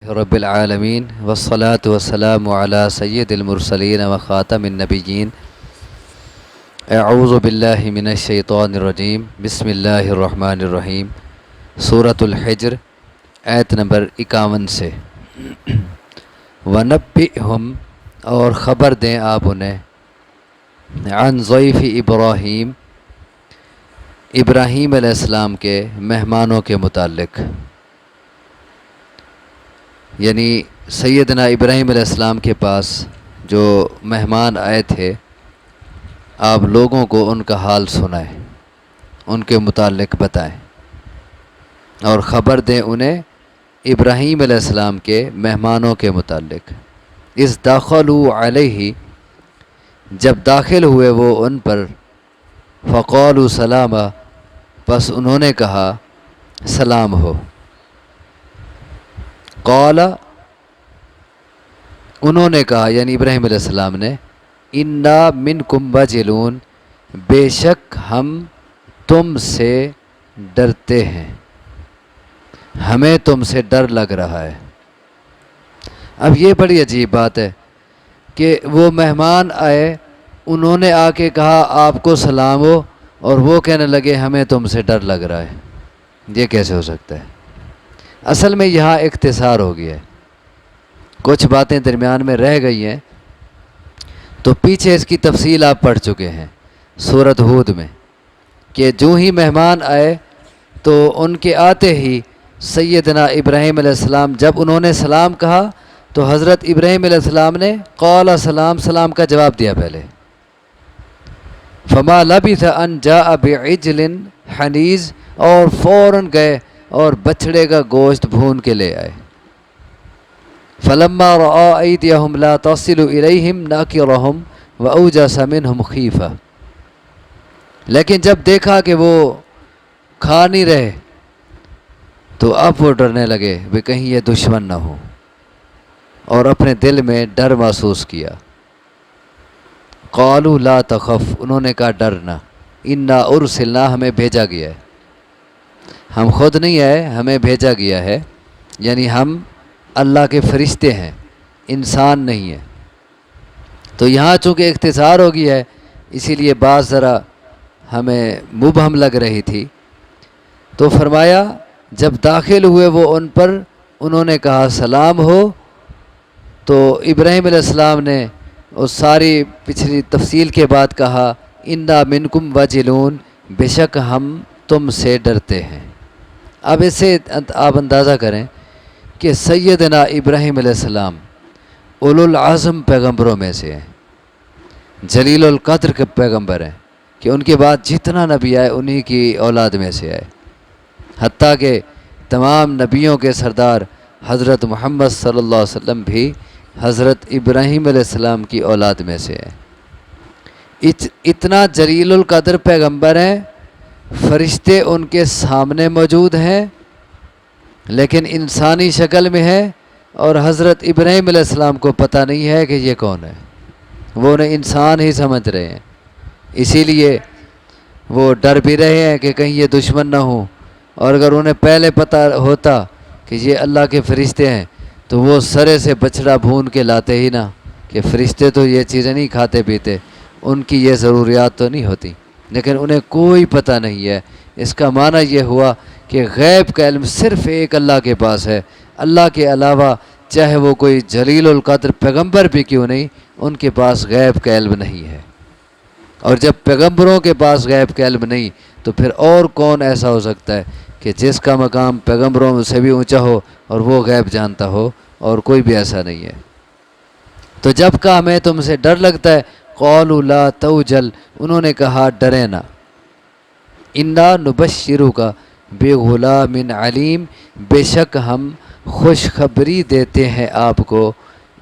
رب العالمین والصلاة والسلام علی سید المرسلین وخاتم النبیین اعوذ باللہ من الشیطان الرجیم بسم اللہ الرحمن الرحیم سورۃ الحجر آیت نمبر 51 سے وَنَبِّئْهُمْ اور خبر دیں آپ انہیں عن ضیف ابراہیم ابراہیم علیہ السلام کے مہمانوں کے متعلق، یعنی سیدنا ابراہیم علیہ السلام کے پاس جو مہمان آئے تھے آپ لوگوں کو ان کا حال سنائیں، ان کے متعلق بتائیں اور خبر دیں انہیں ابراہیم علیہ السلام کے مہمانوں کے متعلق۔ اس داخلوا علیہ جب داخل ہوئے وہ ان پر، فقالوا سلاما پس انہوں نے کہا سلام ہو۔ قال انہوں نے کہا یعنی ابراہیم علیہ السلام نے، انا منکم وجلون بے شک ہم تم سے ڈرتے ہیں، ہمیں تم سے ڈر لگ رہا ہے۔ اب یہ بڑی عجیب بات ہے کہ وہ مہمان آئے، انہوں نے آ کے کہا آپ کو سلام ہو، اور وہ کہنے لگے ہمیں تم سے ڈر لگ رہا ہے۔ یہ کیسے ہو سکتا ہے؟ اصل میں یہاں اختصار ہو گیا ہے، کچھ باتیں درمیان میں رہ گئی ہیں، تو پیچھے اس کی تفصیل آپ پڑھ چکے ہیں سورۃ ہود میں، کہ جو ہی مہمان آئے تو ان کے آتے ہی سیدنا ابراہیم علیہ السلام جب انہوں نے سلام کہا تو حضرت ابراہیم علیہ السلام نے قال سلام، سلام کا جواب دیا پہلے۔ فما لبث ان جاء بعجل حنیذ اور فوراً گئے اور بچھڑے کا گوشت بھون کے لے آئے۔ فلما رأى أيديهم لا تصل إليهم نكرهم وأوجس منهم خيفة، لیکن جب دیکھا کہ وہ کھا نہیں رہے تو اب وہ ڈرنے لگے کہ کہیں یہ دشمن نہ ہو، اور اپنے دل میں ڈر محسوس کیا۔ قالوا لا تخف انہوں نے کہا ڈرنا، انا ارسلنا ہمیں بھیجا گیا ہے، ہم خود نہیں آئے ہمیں بھیجا گیا ہے، یعنی ہم اللہ کے فرشتے ہیں، انسان نہیں ہیں۔ تو یہاں چونکہ اختصار ہو گیا ہے اسی لیے بات ذرا ہمیں مبہم لگ رہی تھی، تو فرمایا جب داخل ہوئے وہ ان پر، انہوں نے کہا سلام ہو، تو ابراہیم علیہ السلام نے اس ساری پچھلی تفصیل کے بعد کہا انا منکم وجلون بے شک ہم تم سے ڈرتے ہیں۔ اب اس سے آپ اندازہ کریں کہ سیدنا ابراہیم علیہ السلام اولو العزم پیغمبروں میں سے ہیں، جلیل القدر کے پیغمبر ہیں، کہ ان کے بعد جتنا نبی آئے انہی کی اولاد میں سے آئے، حتیٰ کہ تمام نبیوں کے سردار حضرت محمد صلی اللہ علیہ وسلم بھی حضرت ابراہیم علیہ السلام کی اولاد میں سے ہیں۔ اتنا جلیل القدر پیغمبر ہیں، فرشتے ان کے سامنے موجود ہیں لیکن انسانی شکل میں ہے، اور حضرت ابراہیم علیہ السلام کو پتہ نہیں ہے کہ یہ کون ہے، وہ انہیں انسان ہی سمجھ رہے ہیں، اسی لیے وہ ڈر بھی رہے ہیں کہ کہیں یہ دشمن نہ ہوں، اور اگر انہیں پہلے پتہ ہوتا کہ یہ اللہ کے فرشتے ہیں تو وہ سرے سے بچڑا بھون کے لاتے ہی نہ، کہ فرشتے تو یہ چیزیں نہیں کھاتے پیتے، ان کی یہ ضروریات تو نہیں ہوتی، لیکن انہیں کوئی پتہ نہیں ہے۔ اس کا معنی یہ ہوا کہ غیب کا علم صرف ایک اللہ کے پاس ہے، اللہ کے علاوہ چاہے وہ کوئی جلیل القدر پیغمبر بھی کیوں نہیں، ان کے پاس غیب کا علم نہیں ہے۔ اور جب پیغمبروں کے پاس غیب کا علم نہیں تو پھر اور کون ایسا ہو سکتا ہے کہ جس کا مقام پیغمبروں سے بھی اونچا ہو اور وہ غیب جانتا ہو، اور کوئی بھی ایسا نہیں ہے۔ تو جب کہا ہمیں تم سے ڈر لگتا ہے، قالوا لا توجل انہوں نے کہا ڈرے نہ، انا نبشرک بغلام علیم بے شک ہم خوشخبری دیتے ہیں آپ کو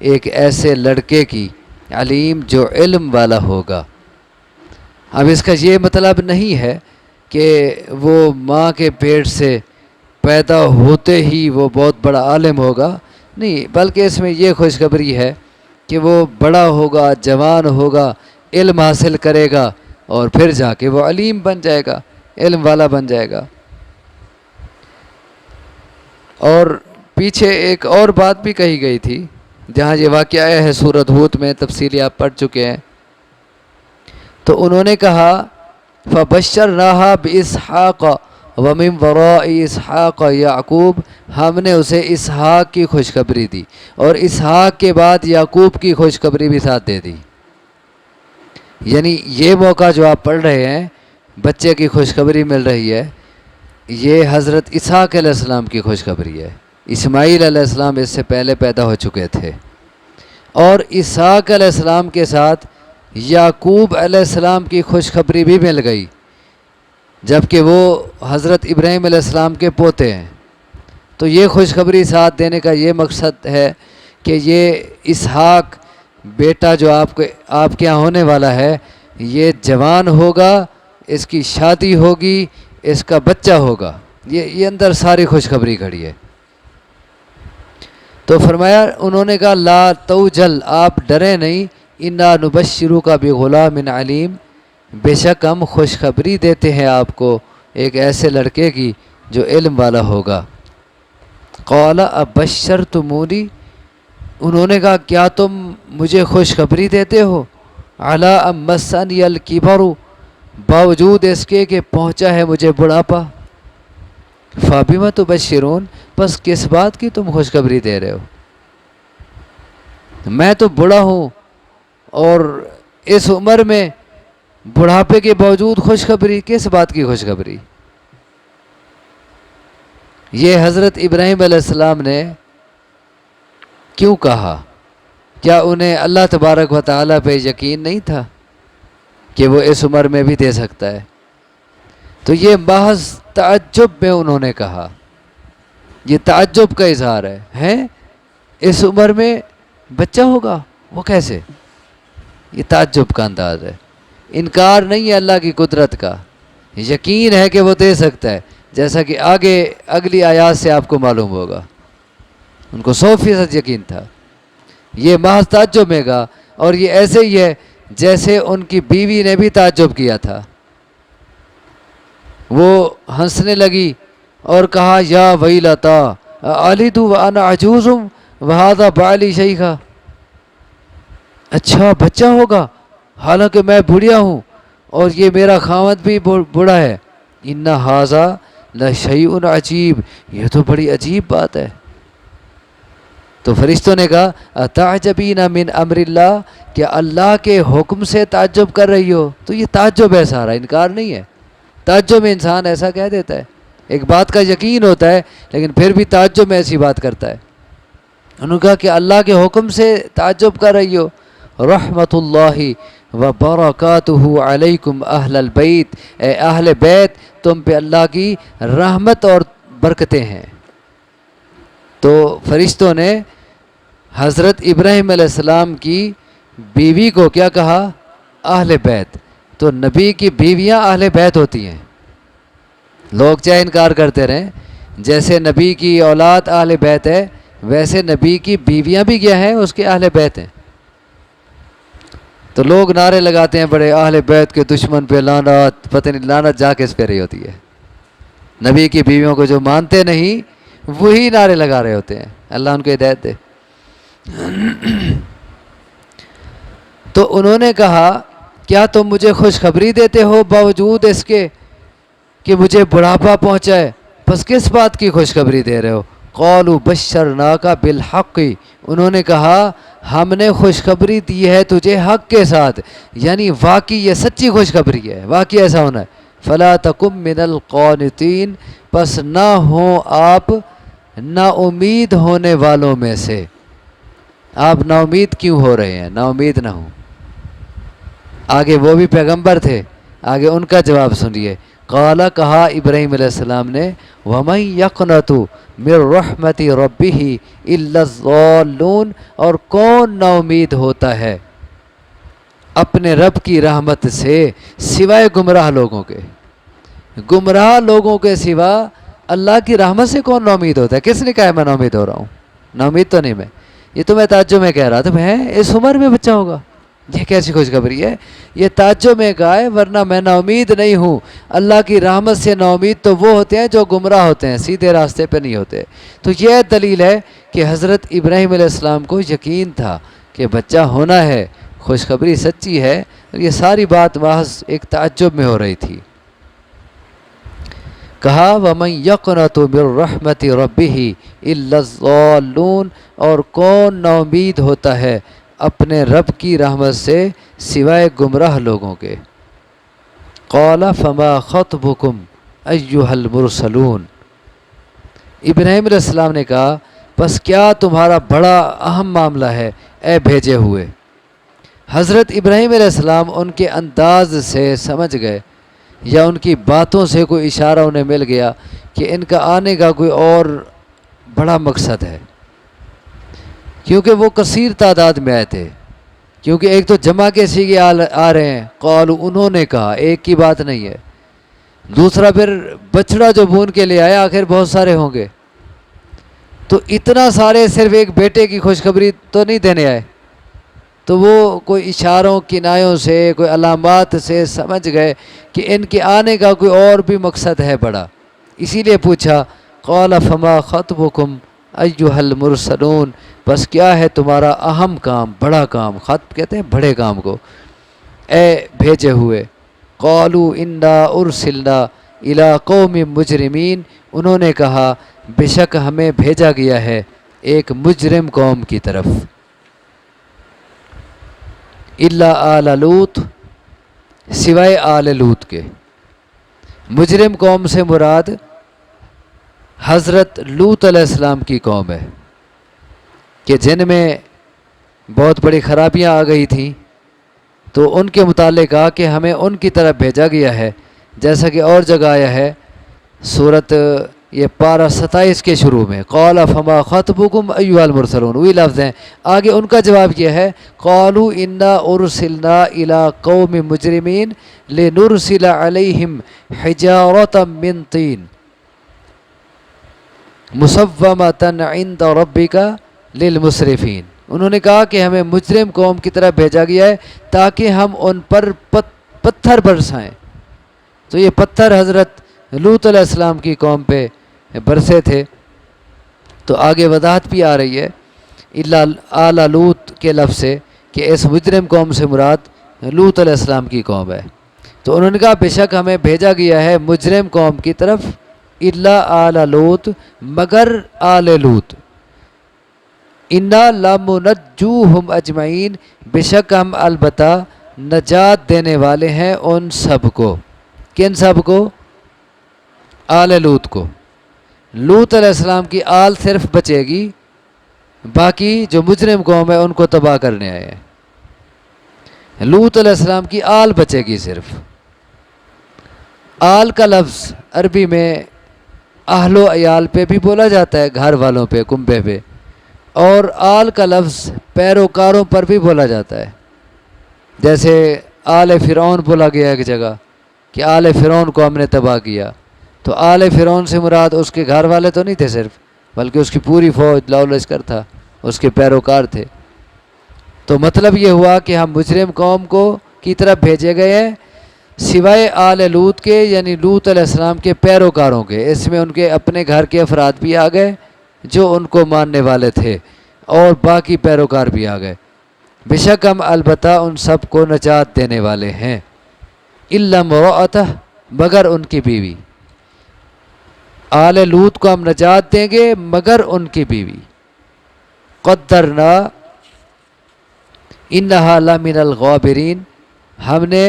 ایک ایسے لڑکے کی، علیم جو علم والا ہوگا۔ اب اس کا یہ مطلب نہیں ہے کہ وہ ماں کے پیٹ سے پیدا ہوتے ہی وہ بہت بڑا عالم ہوگا، نہیں، بلکہ اس میں یہ خوشخبری ہے کہ وہ بڑا ہوگا، جوان ہوگا، علم حاصل کرے گا، اور پھر جا کے وہ علیم بن جائے گا، علم والا بن جائے گا۔ اور پیچھے ایک اور بات بھی کہی گئی تھی جہاں یہ واقعہ آیا ہے سورۃ ہود میں، تفصیلی آپ پڑھ چکے ہیں. تو انہوں نے کہا فَبَشَّرْنَاهَا بِإِسْحَاقَ وَمِن وَرَاءِ إِسْحَاقَ یعقوب، ہم نے اسے اسحاق کی خوشخبری دی اور اسحاق کے بعد یعقوب کی خوشخبری بھی ساتھ دے دی. یعنی یہ موقع جو آپ پڑھ رہے ہیں، بچے کی خوشخبری مل رہی ہے، یہ حضرت اسحاق علیہ السلام کی خوشخبری ہے. اسماعیل علیہ السلام اس سے پہلے پیدا ہو چکے تھے، اور اسحاق علیہ السلام کے ساتھ یعقوب علیہ السلام کی خوشخبری بھی مل گئی، جبکہ وہ حضرت ابراہیم علیہ السلام کے پوتے ہیں. تو یہ خوشخبری ساتھ دینے کا یہ مقصد ہے کہ یہ اسحاق بیٹا جو آپ کے یہاں ہونے والا ہے، یہ جوان ہوگا، اس کی شادی ہوگی، اس کا بچہ ہوگا. یہ اندر ساری خوشخبری کھڑی ہے. تو فرمایا، انہوں نے کہا لا توجل، آپ ڈرے نہیں، انا نبشروک بغلام علیم، بے شک ہم خوشخبری دیتے ہیں آپ کو ایک ایسے لڑکے کی جو علم والا ہوگا. قال ابشرتمونی، انہوں نے کہا کیا تم مجھے خوشخبری دیتے ہو، علی ام مسنی الکبر، باوجود اس کے کہ پہنچا ہے مجھے بڑھاپا. فبم تبشرون، بس کس بات کی تم خوشخبری دے رہے ہو، میں تو بڑا ہوں اور اس عمر میں بڑھاپے کے باوجود خوشخبری، کس بات کی خوشخبری؟ یہ حضرت ابراہیم علیہ السلام نے کیوں کہا؟ کیا انہیں اللہ تبارک و تعالیٰ پہ یقین نہیں تھا کہ وہ اس عمر میں بھی دے سکتا ہے؟ تو یہ محض تعجب میں انہوں نے کہا، یہ تعجب کا اظہار ہے اس عمر میں بچہ ہوگا، وہ کیسے؟ یہ تعجب کا انداز ہے. انکار نہیں ہے اللہ کی قدرت کا، یقین ہے کہ وہ دے سکتا ہے، جیسا کہ آگے اگلی آیات سے آپ کو معلوم ہوگا. ان کو 100% یقین تھا. یہ محض تعجب میں گا، اور یہ ایسے ہی ہے جیسے ان کی بیوی نے بھی تعجب کیا تھا. وہ ہنسنے لگی اور کہا یا ویلتا الید وانا عجوز وہذا بالی شیخا، اچھا بچہ ہوگا حالانکہ میں بڑھیا ہوں اور یہ میرا خاوند بھی بوڑھا ہے. ان ھذا لشیء عجیب، یہ تو بڑی عجیب بات ہے. تو فرشتوں نے کہا اتعجبین من امر اللہ، کیا اللہ کے حکم سے تعجب کر رہی ہو؟ تو یہ تعجب ہے سارا، انکار نہیں ہے. تعجب میں انسان ایسا کہہ دیتا ہے، ایک بات کا یقین ہوتا ہے لیکن پھر بھی تعجب میں ایسی بات کرتا ہے. انہوں نے کہا کہ اللہ کے حکم سے تعجب کر رہی ہو. رحمت اللہ وبرکاتہ علیکم اہل البیت، اے اہل بیت تم پہ اللہ کی رحمت اور برکتیں ہیں. تو فرشتوں نے حضرت ابراہیم علیہ السلام کی بیوی کو کیا کہا؟ اہل بیت. تو نبی کی بیویاں اہل بیت ہوتی ہیں. لوگ چاہے انکار کرتے رہیں، جیسے نبی کی اولاد اہل بیت ہے، ویسے نبی کی بیویاں بھی کیا ہیں؟ اس کے اہل بیت ہیں. تو لوگ نعرے لگاتے ہیں بڑے، اہل بیت کے دشمن پہ لعنت، پتہ نہیں لعنت جا کس پہ رہی ہوتی ہے. نبی کی بیویوں کو جو مانتے نہیں وہی نعرے لگا رہے ہوتے ہیں. اللہ ان کو ہدایت دے. تو انہوں نے کہا کیا تم مجھے خوشخبری دیتے ہو باوجود اس کے کہ مجھے بڑھاپا پہنچا ہے؟ بس کس بات کی خوشخبری دے رہے ہو؟ قالوا بشرناک بالحق، انہوں نے کہا ہم نے خوشخبری دی ہے تجھے حق کے ساتھ، یعنی واقعی یہ سچی خوشخبری ہے، واقعی ایسا ہونا ہے. فلا تکن من القانتین، پس نہ ہوں آپ نا امید ہونے والوں میں سے. آپ نا امید کیوں ہو رہے ہیں؟ نا امید نہ ہوں. آگے وہ بھی پیغمبر تھے، آگے ان کا جواب سنیے. قال، کہا ابراہیم علیہ السلام نے، وَمَن يَقْنَطُ مِن رَحْمَتِ رَبِّهِ إِلَّا الضَّالُّونَ، اور کون نا امید ہوتا ہے اپنے رب کی رحمت سے سوائے گمراہ لوگوں کے. گمراہ لوگوں کے سوا اللہ کی رحمت سے کون نا امید ہوتا ہے؟ کس نے کہا میں نا امید ہو رہا ہوں؟ نا امید تو نہیں میں، یہ تو میں تعجب میں کہہ رہا تھا. میں اس عمر میں بچہ ہوگا؟ یہ کیسی خوشخبری ہے؟ یہ تعجب میں کہا ہے، ورنہ میں نا امید نہیں ہوں۔ اللہ کی رحمت سے نا امید تو وہ ہوتے ہیں جو گمراہ ہوتے ہیں، سیدھے راستے پہ نہیں ہوتے۔ تو یہ دلیل ہے کہ حضرت ابراہیم علیہ السلام کو یقین تھا کہ بچہ ہونا ہے، خوشخبری سچی ہے، اور یہ ساری بات محض ایک تعجب میں ہو رہی تھی۔ کہا وَمَن يَقْنَطُ مِن رَحْمَتِ رَبِّهِ إِلَّا الضَّالُّونَ، اور کون نا امید ہوتا ہے اپنے رب کی رحمت سے سوائے گمراہ لوگوں کے۔ قَالَ فَمَا خَطْبُكُمْ أَيُّهَا الْمُرْسَلُونَ، ابراہیم علیہ السلام نے کہا بس کیا تمہارا بڑا اہم معاملہ ہے اے بھیجے ہوئے۔ حضرت ابراہیم علیہ السلام ان کے انداز سے سمجھ گئے، یا ان کی باتوں سے کوئی اشارہ انہیں مل گیا کہ ان کا آنے کا کوئی اور بڑا مقصد ہے، کیونکہ وہ کثیر تعداد میں آئے تھے۔ کیونکہ ایک تو جمع کے سیغے آ رہے ہیں، قالو انہوں نے کہا، ایک کی بات نہیں ہے۔ دوسرا پھر بچڑا جو بھون کے لے آیا، آخر بہت سارے ہوں گے، تو اتنا سارے صرف ایک بیٹے کی خوشخبری تو نہیں دینے آئے۔ تو وہ کوئی اشاروں کنایوں سے، کوئی علامات سے سمجھ گئے کہ ان کے آنے کا کوئی اور بھی مقصد ہے بڑا، اسی لیے پوچھا قال فما خطبکم ایھا المرسلون، بس کیا ہے تمہارا اہم کام، بڑا کام، خطب کہتے ہیں بڑے کام کو، اے بھیجے ہوئے۔ قالوا انا ارسلنا الی قوم مجرمین، انہوں نے کہا بے شک ہمیں بھیجا گیا ہے ایک مجرم قوم کی طرف۔ الا آل لوط، سوائے آل لوط کے۔ مجرم قوم سے مراد حضرت لوط علیہ السلام کی قوم ہے، کہ جن میں بہت بڑی خرابیاں آ گئی تھیں، تو ان کے متعلق کہا کہ ہمیں ان کی طرف بھیجا گیا ہے، جیسا کہ اور جگہ آیا ہے سورت یہ پارہ 27 کے شروع میں، قال فما خطبکم ایھا المرسلون، وہی لفظ ہیں۔ آگے ان کا جواب یہ ہے قالوا انا ارسلنا الی قوم مجرمین لنرسل علیہم حجارۃ من طین مسومۃ عند ربک للمسرفین، انہوں نے کہا کہ ہمیں مجرم قوم کی طرف بھیجا گیا ہے تاکہ ہم ان پر پتھر برسائیں۔ تو یہ پتھر حضرت لوط علیہ السلام کی قوم پہ برسے تھے۔ تو آگے وضاحت بھی آ رہی ہے الا آل لوط کے لفظ سے کہ اس مجرم قوم سے مراد لوط علیہ السلام کی قوم ہے۔ تو انہوں نے کہا بے شک ہمیں بھیجا گیا ہے مجرم قوم کی طرف، الا آل لوط، مگر آل لوط، انا لمنجوہم اجمعین، بے شک ہم البتہ نجات دینے والے ہیں ان سب کو۔ کن سب کو؟ آل لوط کو۔ لوط علیہ السلام کی آل صرف بچے گی، باقی جو مجرم قوم ہے ان کو تباہ کرنے آئے ہیں۔ لوط علیہ السلام کی آل بچے گی صرف۔ آل کا لفظ عربی میں اہل و عیال پہ بھی بولا جاتا ہے، گھر والوں پہ، کنبے پہ، اور آل کا لفظ پیروکاروں پر بھی بولا جاتا ہے۔ جیسے آل فرعون بولا گیا ایک جگہ کہ آل فرعون کو ہم نے تباہ کیا، تو آل فرعون سے مراد اس کے گھر والے تو نہیں تھے صرف، بلکہ اس کی پوری فوج، لو لشکر تھا، اس کے پیروکار تھے۔ تو مطلب یہ ہوا کہ ہم مجرم قوم کو کی طرف بھیجے گئے ہیں سوائے آل لوط کے، یعنی لوط علیہ السلام کے پیروکاروں کے۔ اس میں ان کے اپنے گھر کے افراد بھی آ گئے جو ان کو ماننے والے تھے، اور باقی پیروکار بھی آ گئے۔ بے شک ہم البتہ ان سب کو نجات دینے والے ہیں، الا امرأتہ، مگر ان کی بیوی۔ آل لوط کو ہم نجات دیں گے مگر ان کی بیوی۔ قدرنا انہا لمن الغابرین، ہم نے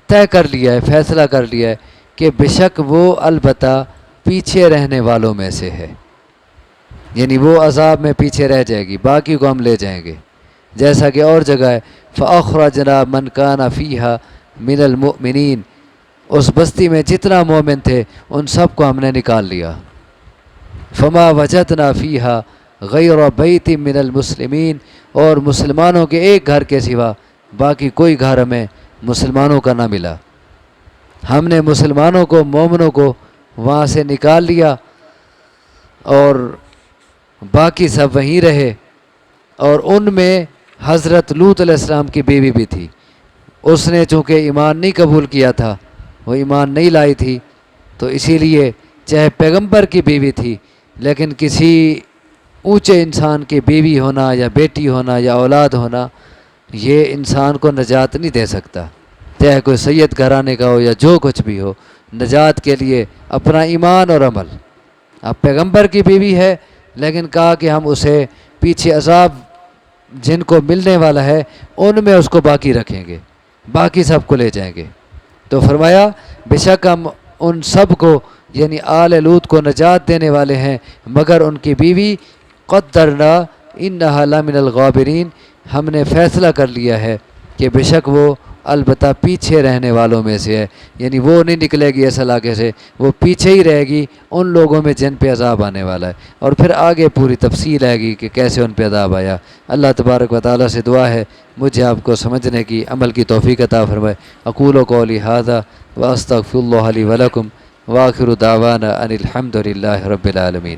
طے کر لیا ہے، فیصلہ کر لیا ہے کہ بے شک وہ البتہ پیچھے رہنے والوں میں سے ہے، یعنی وہ عذاب میں پیچھے رہ جائے گی، باقی کو ہم لے جائیں گے۔ جیسا کہ اور جگہ ہے فَأَخْرَجْنَا مَنْ كَانَ فِيهَا مِنَ الْمُؤْمِنِينَ، اس بستی میں جتنا مومن تھے ان سب کو ہم نے نکال لیا۔ فَمَا وَجَدْنَا فِيهَا غَيْرَ بَيْتٍ مِّنَ الْمُسْلِمِينَ، اور مسلمانوں کے ایک گھر کے سوا باقی کوئی گھر ہمیں مسلمانوں کا نہ ملا۔ ہم نے مسلمانوں کو، مومنوں کو وہاں سے نکال لیا، اور باقی سب وہیں رہے، اور ان میں حضرت لوط علیہ السلام کی بیوی بھی تھی، اس نے چونکہ ایمان نہیں قبول کیا تھا، وہ ایمان نہیں لائی تھی، تو اسی لیے چاہے پیغمبر کی بیوی تھی لیکن کسی اونچے انسان کی بیوی ہونا یا بیٹی ہونا یا اولاد ہونا یہ انسان کو نجات نہیں دے سکتا، چاہے کوئی سید گھرانے کا ہو یا جو کچھ بھی ہو۔ نجات کے لیے اپنا ایمان اور عمل۔ اب پیغمبر کی بیوی ہے لیکن کہا کہ ہم اسے پیچھے عذاب جن کو ملنے والا ہے ان میں اس کو باقی رکھیں گے، باقی سب کو لے جائیں گے۔ تو فرمایا بے شک ہم ان سب کو یعنی آل لوط کو نجات دینے والے ہیں مگر ان کی بیوی قدرنا انہا لمن الغابرین، ہم نے فیصلہ کر لیا ہے کہ بے شک وہ البتہ پیچھے رہنے والوں میں سے ہے، یعنی وہ نہیں نکلے گی اس علاقے سے، وہ پیچھے ہی رہے گی ان لوگوں میں جن پہ عذاب آنے والا ہے۔ اور پھر آگے پوری تفصیل آئے گی کہ کیسے ان پہ عذاب آیا۔ اللہ تبارک و تعالیٰ سے دعا ہے مجھے آپ کو سمجھنے کی عمل کی توفیق عطا فرمائے۔ اقول قولی ھذا واستغفر اللہ لی ولکم وآخر دعوانا ان الحمد للہ رب العالمین۔